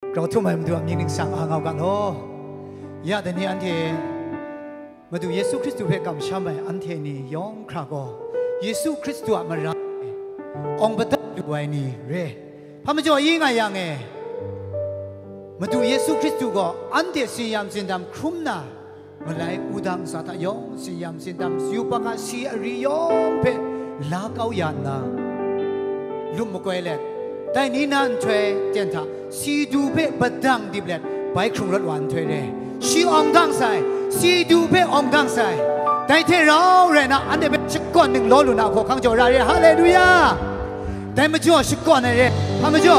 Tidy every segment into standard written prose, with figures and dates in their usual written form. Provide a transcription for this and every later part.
เราทุ่มให้มันดูมีหนึ่งสั่งอ่างเอากันโอ้ยาแต่นี่อันเทมาดูเยซูคริสต์เพื่อกำช้ำไปอันเทนี่ยองคราโกเยซูคริสต์มารักองค์พระดูไว้นี่เร่พระมจ่อยิ่งไงยังไงมาดูเยซูคริสต์ก็อันเทสิยามสินดำครุ่มน่ะมาไล่อุดังสัตยองสิยามสินดำยูปะกะสีอริยองเพ่ลาเกายันน่ะลุมมกวยเล็ดแต่นี่นั่นช่วยเจนท่าสีดูเพ่บัดดังดิบเล็ดไปครุงรถวันช่วยเร่สีองดังใส่สีดูเพ่องดังใส่แต่เทเราเรน่ะอันเดเป็นชิกก้อนหนึ่งล้อลุน่ะขอข้างจ่อราเร่ฮาเลลูยาแต่มาจ่อชิกก้อนอะไรพามาจ่อ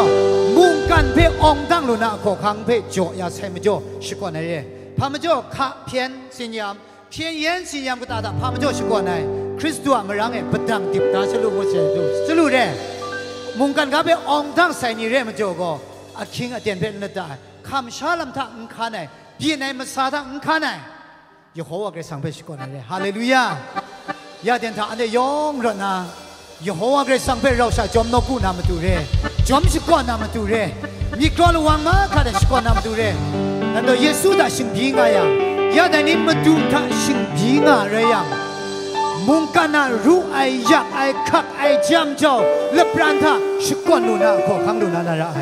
มุ่งกันเพ่องดังลุน่ะขอข้างเพ่จ่อยาใช้มาจ่อชิกก้อนอะไรพามาจ่อข้าเพียนสิญญามเพียนเย็นสิญญามก็ตาตาพามาจ่อชิกก้อนไหนคริสต์มารังเอบัดดังดิบตาฉลุโมเสดูฉลุเร่มุ่งกันกับเพ่องดังใส่นี่เร่มาจ่อก็อาคิงอาเดียนเป็นนัดได้คำชาลัมท่าอุ้งขาไหนพี่ไหนมาซาท่าอุ้งขาไหนยโฮวาเกสังเปชิกอนอะไรฮาเลลูยายาเดียนท่าอันเดียองรนะยโฮวาเกสังเปเราใช้จอมนกูนามาดูเร่จอมชิกอนนามาดูเร่มีกรอนวังมาข้าได้ชิกอนนามาดูเร่นั่นตัวเยซูได้ชิงบีงายังยาได้นิมาดูท่าชิงบีงาเรียงมุงกันนารู้ไอยักไอคักไอจำเจ้าเล็บรันท่าชิกอนลูน่าขอขังลูน่านาระไอ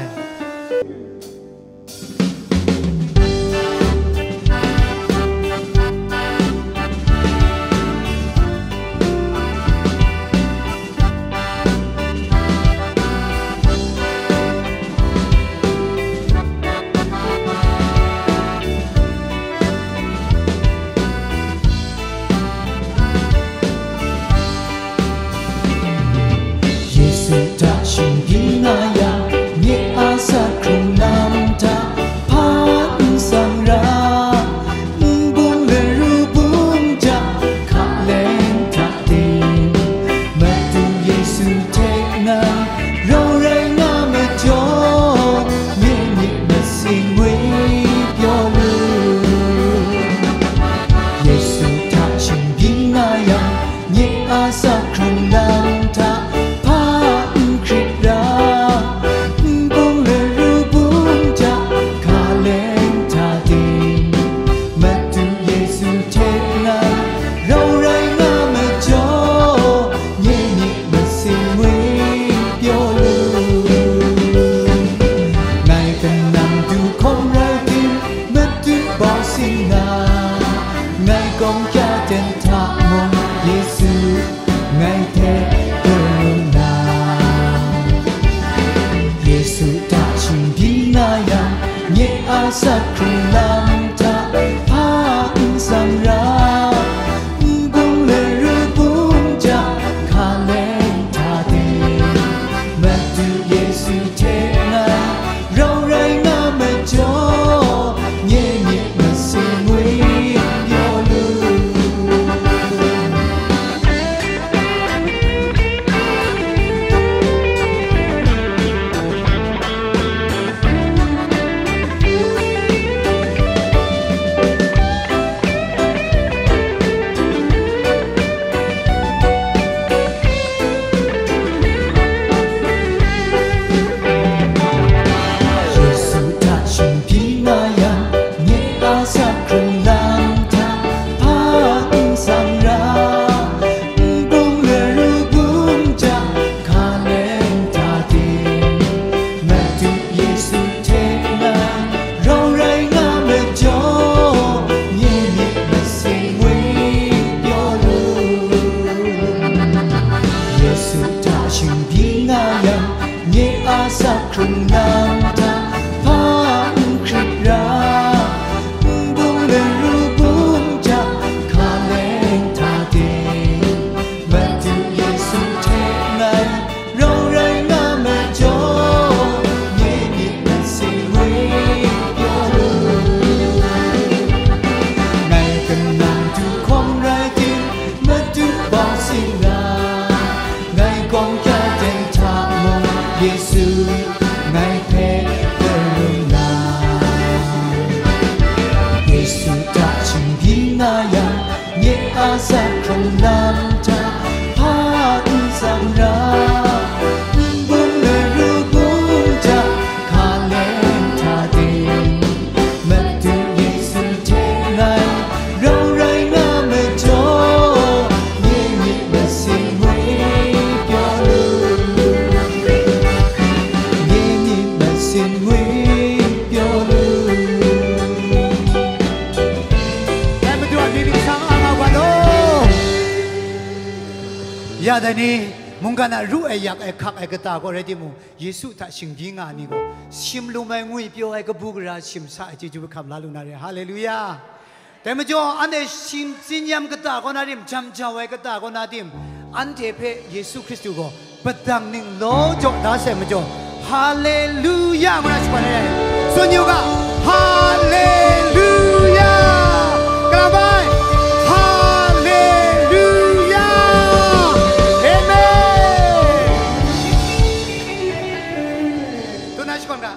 ยาดานีมุงกันนะรู้ไอ้ยักไอ้ขักไอ้กตาก็เรดิมูเยซูถ้าชิงยิงานี่ก็ชิมลุไม่งุยเปียวไอ้กบุกราชิมซาไอ้จูบคำลาลุนาเรฮาเลลูยาแต่เมื่อจออันเดชิมจินยามกตาก็นาดิมจำจาวไอ้กตาก็นาดิมอันเทเพเยซูคริสต์ก็ปัดดังนิ่งโลจบดาเสเมื่อจอฮาเลลูยามาสปาเน่ส่วนยูกะฮาเลลูยากลับไปฮาเลลูยาเอเมนตัวนั้นชิคอนกะ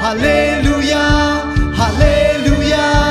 Hallelujah, hallelujah.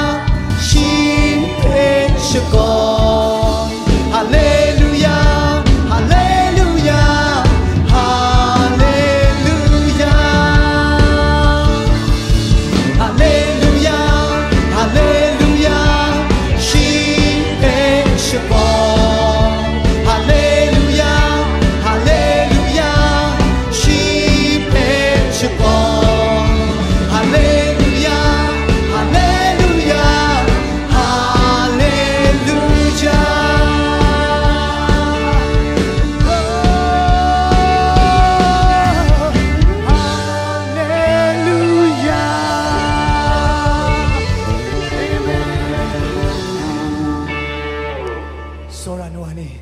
này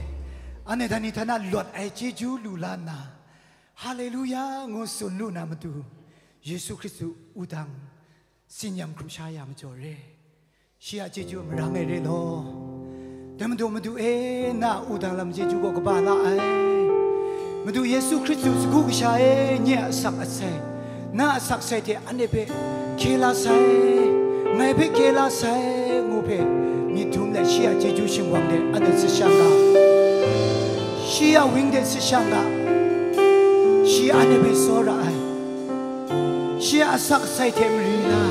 anh ấy thani thana luật ai chế chú lula na Hallelujah ngô xuân lu na mà tu Giêsu Christu udang xin nhầm cũng sai mà cho re xia chế chú mà rang ai re lo để mà tu na udang làm chế chú có ba la ai mà tu Giêsu Christu cũng cái sai nhẹ sắc sai na sắc sai thì anh ấy be kela sai ngày be kela sai ngô be mi thum lại xia chế chú sinh quang de anh ấy sẽ sang ga xia wing de sẽ sang ga xia anh ấy be so ra ai xia sắc sai thêm ri na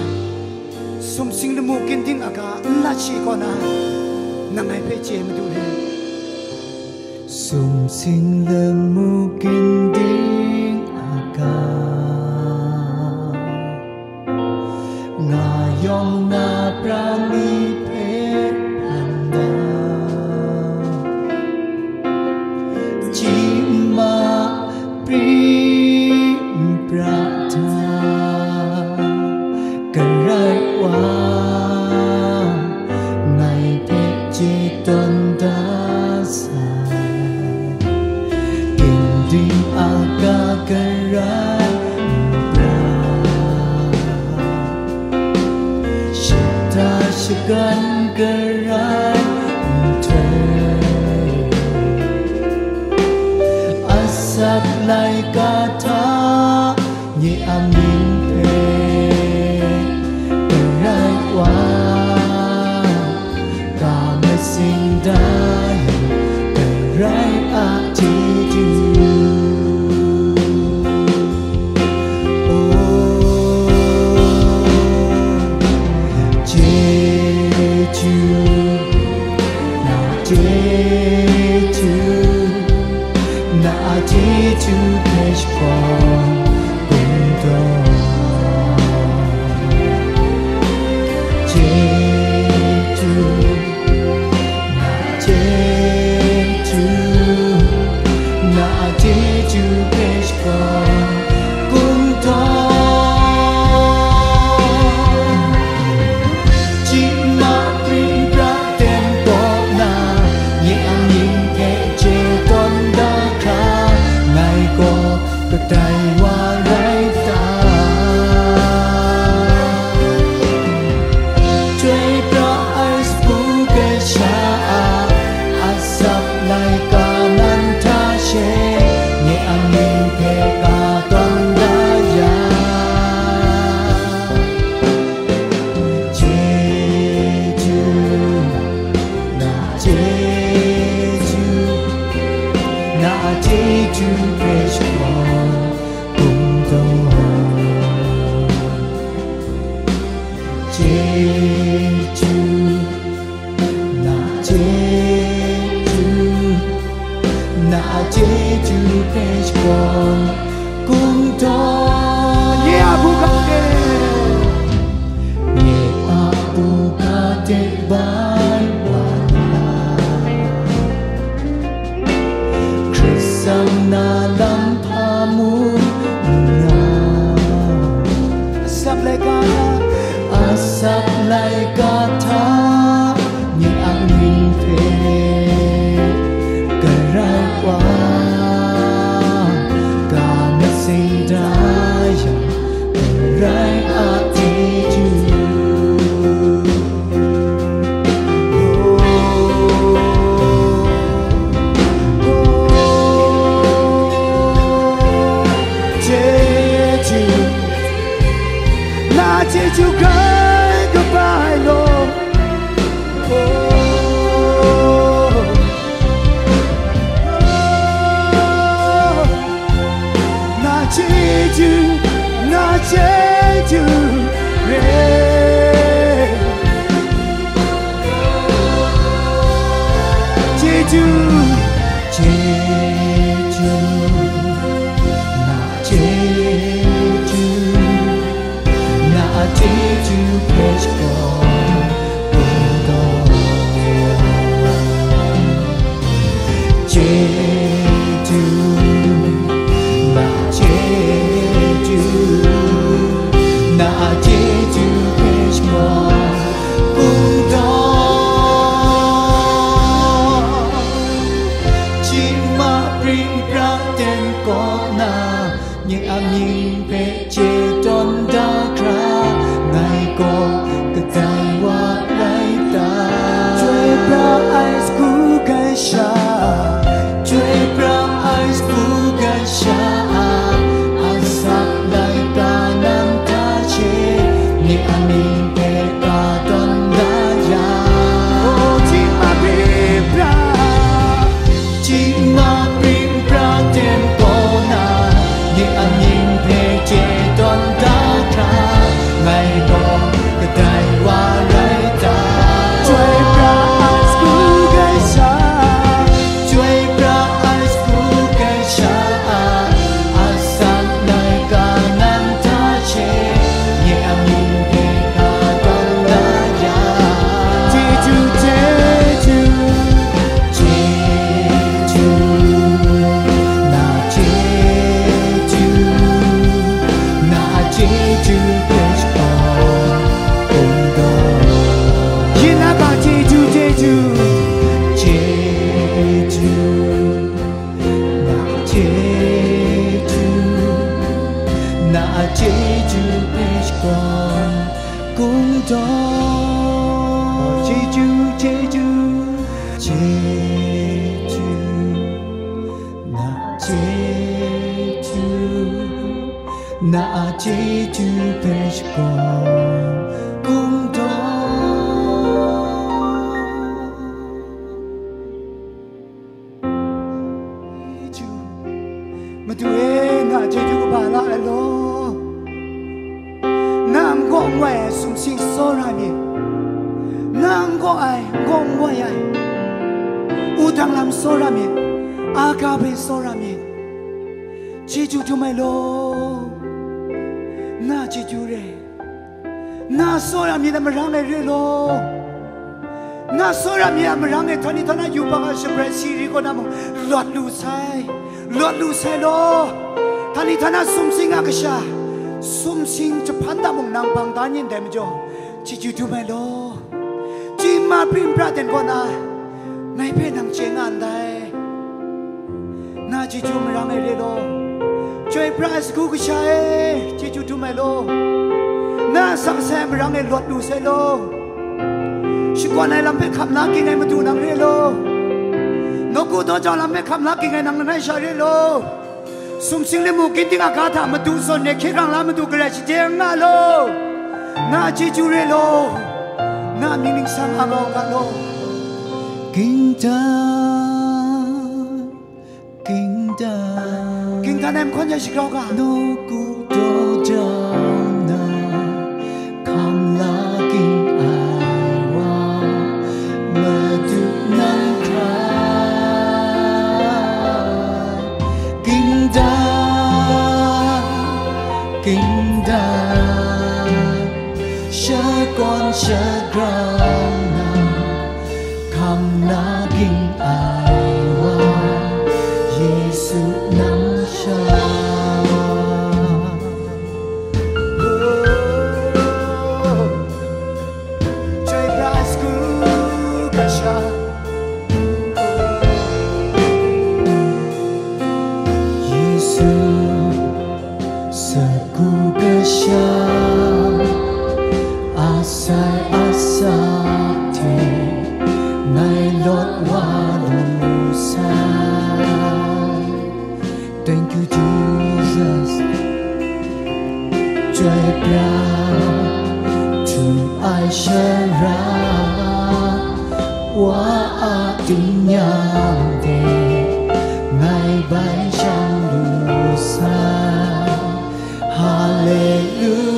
sum sing le mu kin ding aga la chi ko na nang ai be che mà tu le sum sing le mu kin ding aga nga yong na prani pe anda chi ma pri prata karai wa nai pe chi ton da sa kin ding aga karai Segan gerai thei asap lai kata nyi amin pe gerai wa ka me sing dai gerai a ti du to catch from window to catch from Đại hoa rải ta chơi pro ai spu ke cha asap lai ka nan tha she nhẹ anh ke ka ton da ya jeju na jeju ke Jeju Peshkon Kunto Ye Abu Kate Bai Wana Krisam Na Lam Pamu Asap Lai Gata Ye Angin Pe Garai Wa Right up to you. Jeju, na Jeju kai goodbye Lord. Na Jeju. Jeju, Jeju, Jeju, na Jeju, na Jeju Peshkon Jeju, na Jeju. Na Jeju Peshkon Kunto Jeju na Jeju na Jeju Peshkon Kung Do Jeju Madue nga Jeju ba la lo Nam go ngwe sum sing so ra mi Nam go ai go ngwe ai Udang lam so ra mi Agape so ra mi Jeju tu mai lo Na Jeju re Na so ra mi da marang re lo Na so ra mi marang e thani thana yu ba ga shbre siri ko nam lot lu sai lo thani thana sum sing a ka sha sum sing cha phanda mong nang bang dan yin dem jo Jeju tu mai lo ji ma prim pra den ko na mai pe nang cheng an dai Na Jeju marang e re lo Joy price gu ka sha e Jeju tu mai lo Na sang sam marang e lot lu sai lo Shi kwa nai lam pe kham na ki ngai ma tu nang re lo No ku do cha lam pe kham na ki ngai nang nai sha re lo Sum sing le mu kin ting a ka tha ma tu so ne khe kang la ma tu ka ra shi je nga lo Na Jeju re lo Na mi ning sang a ka lo King ta em con nhà shikao ka no ku do ja na kam la king ai wa ma du nang cry king da sha con sha ground na kam la king ai wa Yesu nang Thank you, Jesus. Joy to ai shara wa ating nhang de ngày bay trong lu sa. Hallelujah.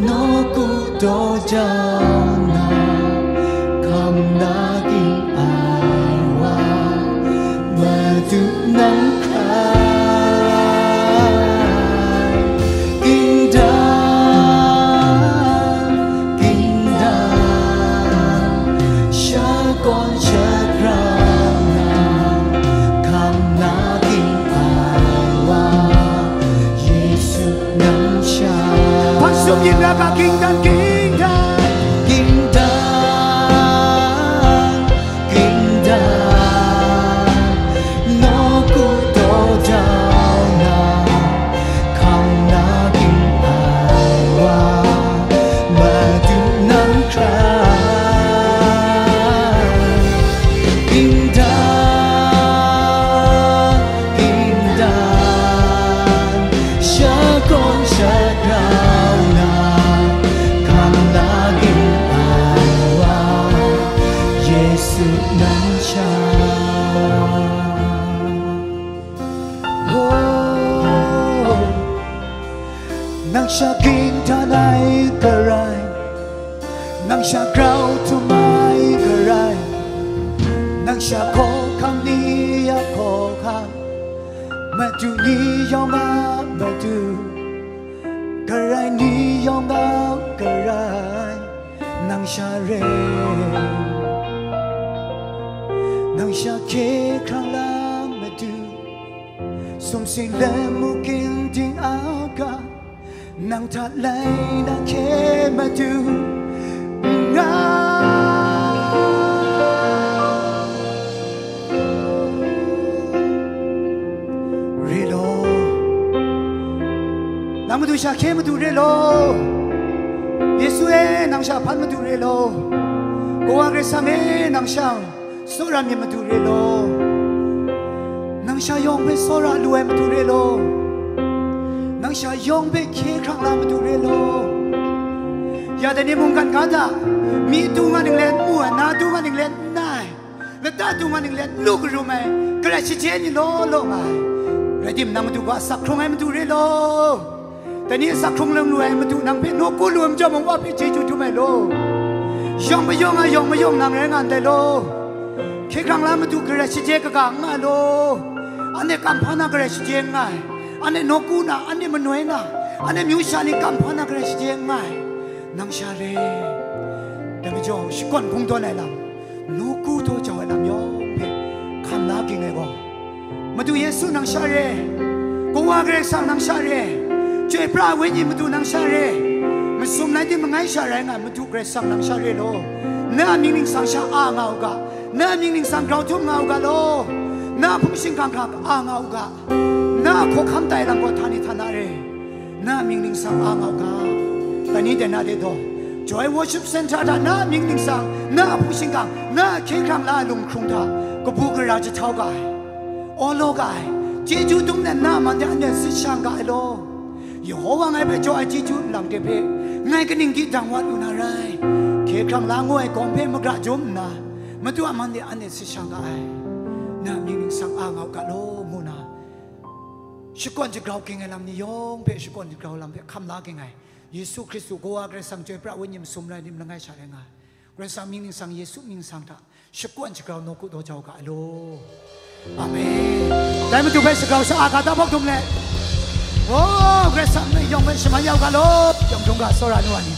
No ku do jana kam na king ai wa ma du nang khai kingdom sha con sha crown kam na king ai wa Yesu nang sha Pasum yin ra ka kingdom Nang siya kintanay karay Nang siya kraw tumay karay ชาขอคำนี้อยากขอคำมาดูนี้ยอมมาดูกระไรนี้ยอมมากระไรนางชาเรนางชาเคครั้งละมาดูสมสิ่งและมุกินทิ้งอากาศนางทัดไหลนางเคมาดูงาเรโลนางมาดูชาเคมาดูเรโลเยซูเอนางชาพันมาดูเรโลโกวาเกรซาเมนางชาโซรามีมาดูเรโลนางชายองไปโซราลูเอมาดูเรโลนางชายองไปเคครั้งละมาดูเรโลยาแต่ในมุงกันกันจ้ะมีตูงานหนึ่งเล่นมัวนาตูงานหนึ่งเล่นนายและตาตูงานหนึ่งเล่นลูกรู้ไหมกระชิเจนี่โลโลไงเรดิมนางมาดูว่าสักครั้งไงมาดูเรโลแต่นี่สักครั้งเรื่องรวยมาดูนางเป็นนกกูรวมจะมองว่าพี่เจจูจูไม่โลยองไม่ยองอะยองไม่ยองนางแรงงานได้โลแค่ครั้งละมาดูกระชิเจก็กางง่ายโลอันนี้กำพันกระชิเจง่ายอันนี้นกกูนะอันนี้มันหน่วยนะอันนี้มิวชานี่กำพันกระชิเจง่ายนางชาเร่แต่ไม่จงชิคก้นคงตัวไหนลำนูกูตัวจะให้ลำยองเพคำนักยังไงก็มาดูเยซูนางชาเร่กูว่าเกรซังนางชาเร่ช่วยพระเวญมาดูนางชาเร่มาสมไหนที่มันไงชาเร่ไงมาดูเกรซังนางชาเร่โลน้ามิงลิงสังชาอ่างเอากะน้ามิงลิงสังเราทุ่งเอากะโลน้าพุ่งสิงคังคักอ่างเอากะน้าโคคำไต่ลังก็ทานิทานาเร่น้ามิงลิงสังอ่างเอากะแต่นี้เดน่าเดโดจอย worship center ท่าน้ามิงลิงสังน้าผู้สิงกังน้าเคครั้งลาลุงครุงท่าก็บุกราจะเท่ากันโอโลกันเจจูตรงนั้นน้ามันจะอันเดียสิช่างกันโลยโฮว่าไงไปจอยเจจูหลังเก็บเพไงก็นิ่งที่ดังวัดอุนาไรเคครั้งลางวยกองเพมกระจุมนะมาตัวมันเดียอันเดียสิช่างกันน้ามิงลิงสังอ่างเอากะโลมูนาชิคก้นจะกล่าวเก่งไงลำนิยมเพชิคก้นจะกล่าวลำเพคำลาเก่งไงเยซูคริสต์กูว่าเกรซังช่วยพระวิญญาณสมไรดิมละไงชาเลงาเกรซังมิงสังเยซูมิงสังท่าชิคก้นจะกล่าวนกุโตเจ้ากะโลอาเมนได้มาดูเพชรกล่าวสะอาดตาพกทุมเลยโอ้เกรซังไม่ยอมเป็นสมัยยาวกะโลยอมจงกะโซรานุวานี